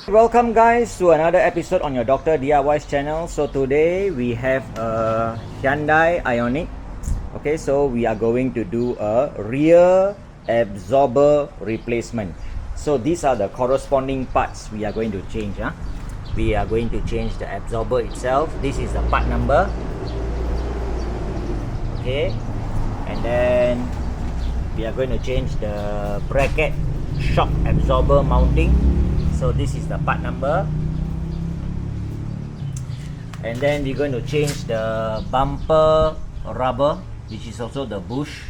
Welcome guys to another episode on your Dr. DIY's channel. So today we have a Hyundai Ioniq. Okay, so we are going to do a rear absorber replacement. So these are the corresponding parts we are going to change. We are going to change the absorber itself. This is the part number. Okay, and then we are going to change the bracket shock absorber mounting. So this is the part number. And then we're going to change the bumper rubber, which is also the bush.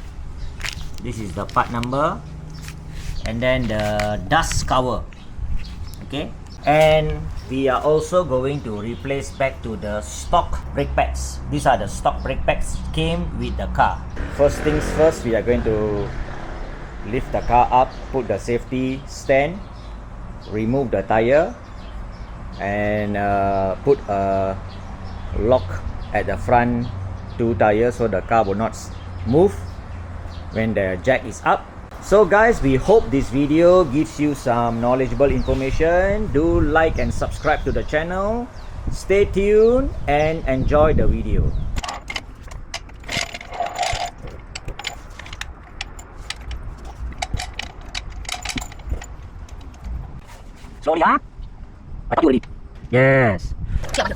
This is the part number. And then the dust cover. Okay, and we are also going to replace back to the stock brake pads. These are the stock brake pads came with the car. First things first, we are going to lift the car up, put the safety stand, remove the tire, and put a lock at the front two tires so the car will not move when the jack is up. So guys, we hope this video gives you some knowledgeable information. Do like and subscribe to the channel. Stay tuned and enjoy the video. Slowly, huh? I thought you already. Yes. Yeah.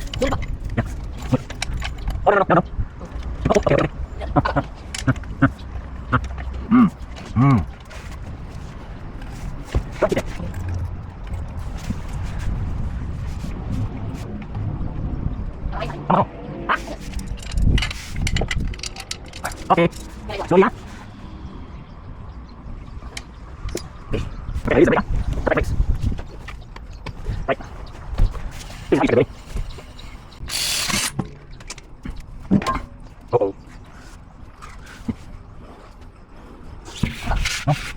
Oh, no. Oh, okay. Okay. Slowly, huh? Okay. Okay, release the brake. Stop brakes. Right. Please release the brake. Uh-oh.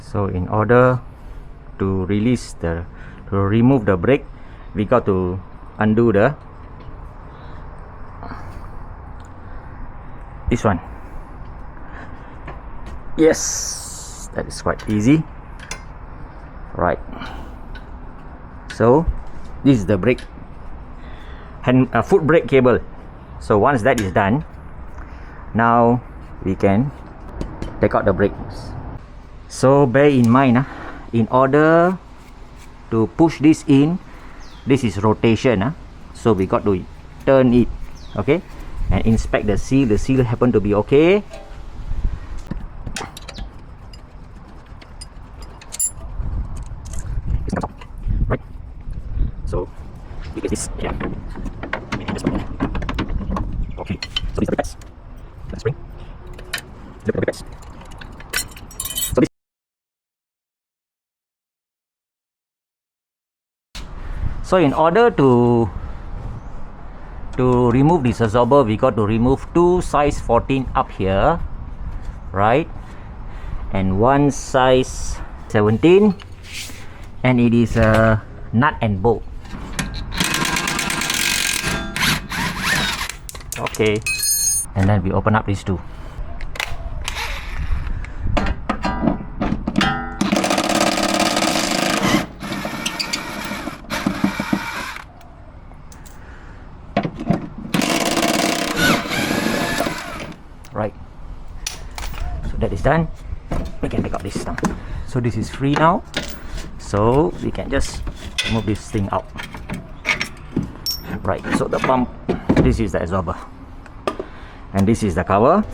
So in order to remove the brake, we got to undo this one. Yes, that is quite easy. Right. So this is the brake foot brake cable. So once that is done, now we can take out the brakes. So bear in mind, in order to push this in, this is rotation, so we got to turn it, okay, and inspect the seal. The seal happen to be okay. Right. So we get this, yeah. Okay. So these are the pads. Let's spring. Look at the pads. So this. So in order to remove this absorber, we got to remove two size 14 up here, right, and one size 17, and it is a nut and bolt. Okay, and then we open up these two. Right, so that is done. We can take out this now. So this is free now, so we can just move this thing out. Right, so the pump, this is the absorber, and this is the cover.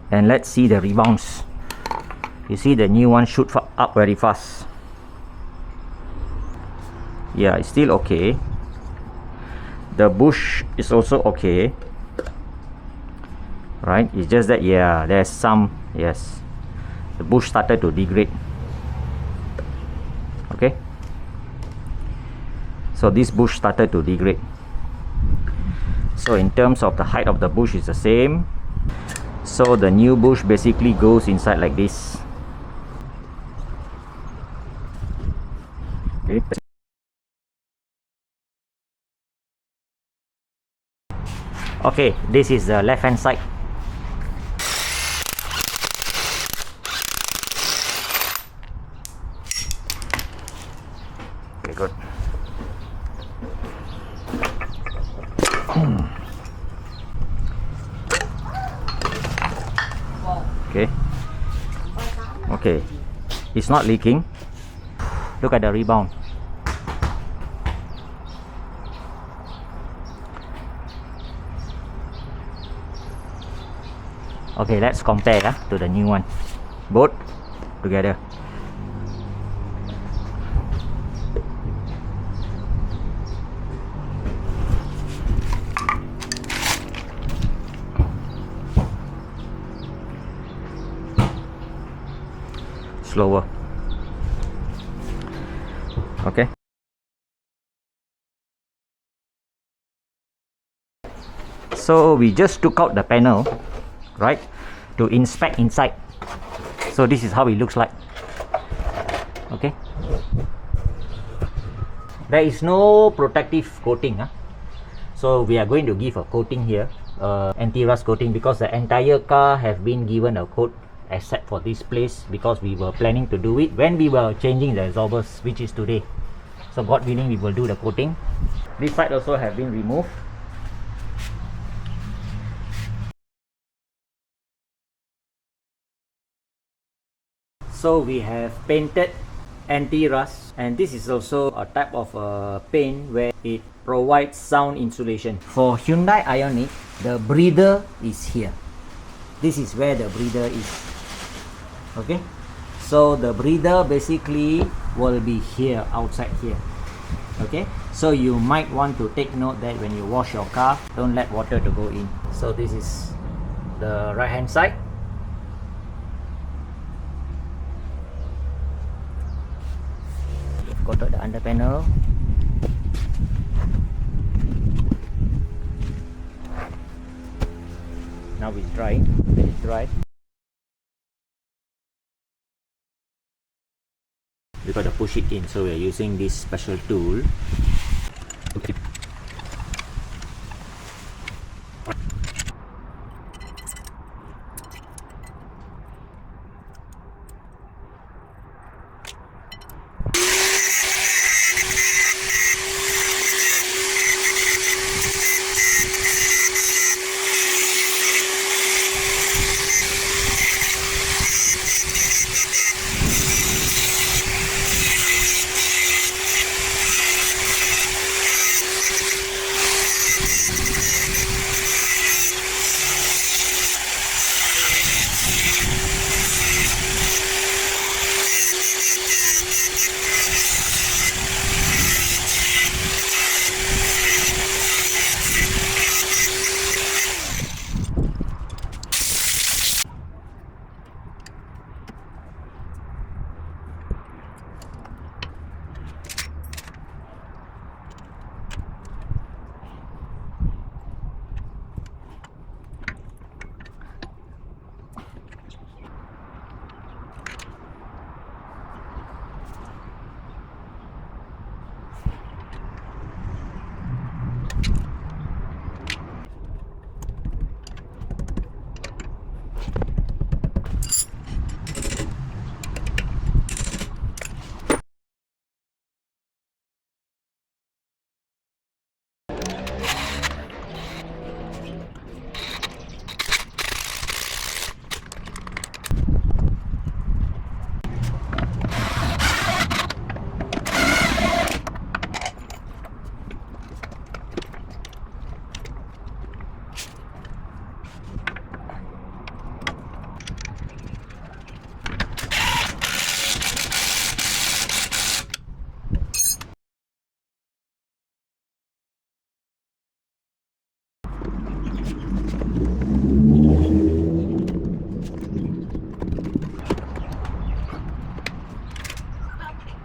And let's see the rebounds. You see the new one shoot up very fast. Yeah, it's still okay. The bush is also okay, right? It's just that, yeah, there's some, yes, the bush started to degrade. Okay, so this bush started to degrade. So in terms of the height of the bush is the same. So the new bush basically goes inside like this. Okay. Okay, this is the left hand side. Okay. Okay. It's not leaking. Look at the rebound. Okay, let's compare to the new one. Both together. Slower. Okay. So we just took out the panel, right, to inspect inside. So this is how it looks like. Okay. There is no protective coating, so we are going to give a coating here, anti-rust coating, because the entire car have been given a coat except for this place, because we were planning to do it when we were changing the absorbers, which is today. So God willing, we will do the coating. This side also have been removed. So we have painted anti-rust, and this is also a type of paint where it provides sound insulation. For Hyundai Ioniq, the breather is here. This is where the breather is. Okay, so the breather basically will be here, outside here. Okay, so you might want to take note that when you wash your car, don't let water to go in. So this is the right hand side. We've got the under panel. Now it's drying. Let it dry. We got to push it in, so we're using this special tool.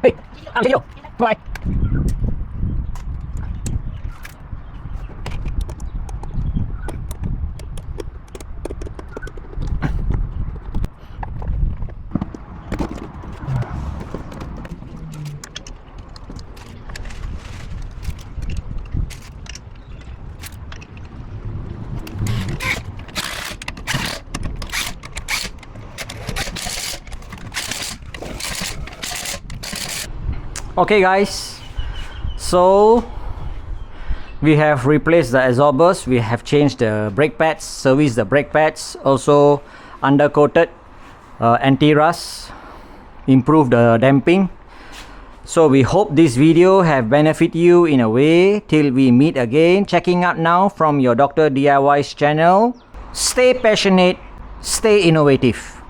Hey, Underseal, bye. Okay guys, so we have replaced the absorbers, we have changed the brake pads, serviced the brake pads. Also undercoated, anti-rust, improve the damping. So we hope this video have benefit you in a way. Till we meet again, checking out now from your Dr. DIY's channel. Stay passionate, stay innovative.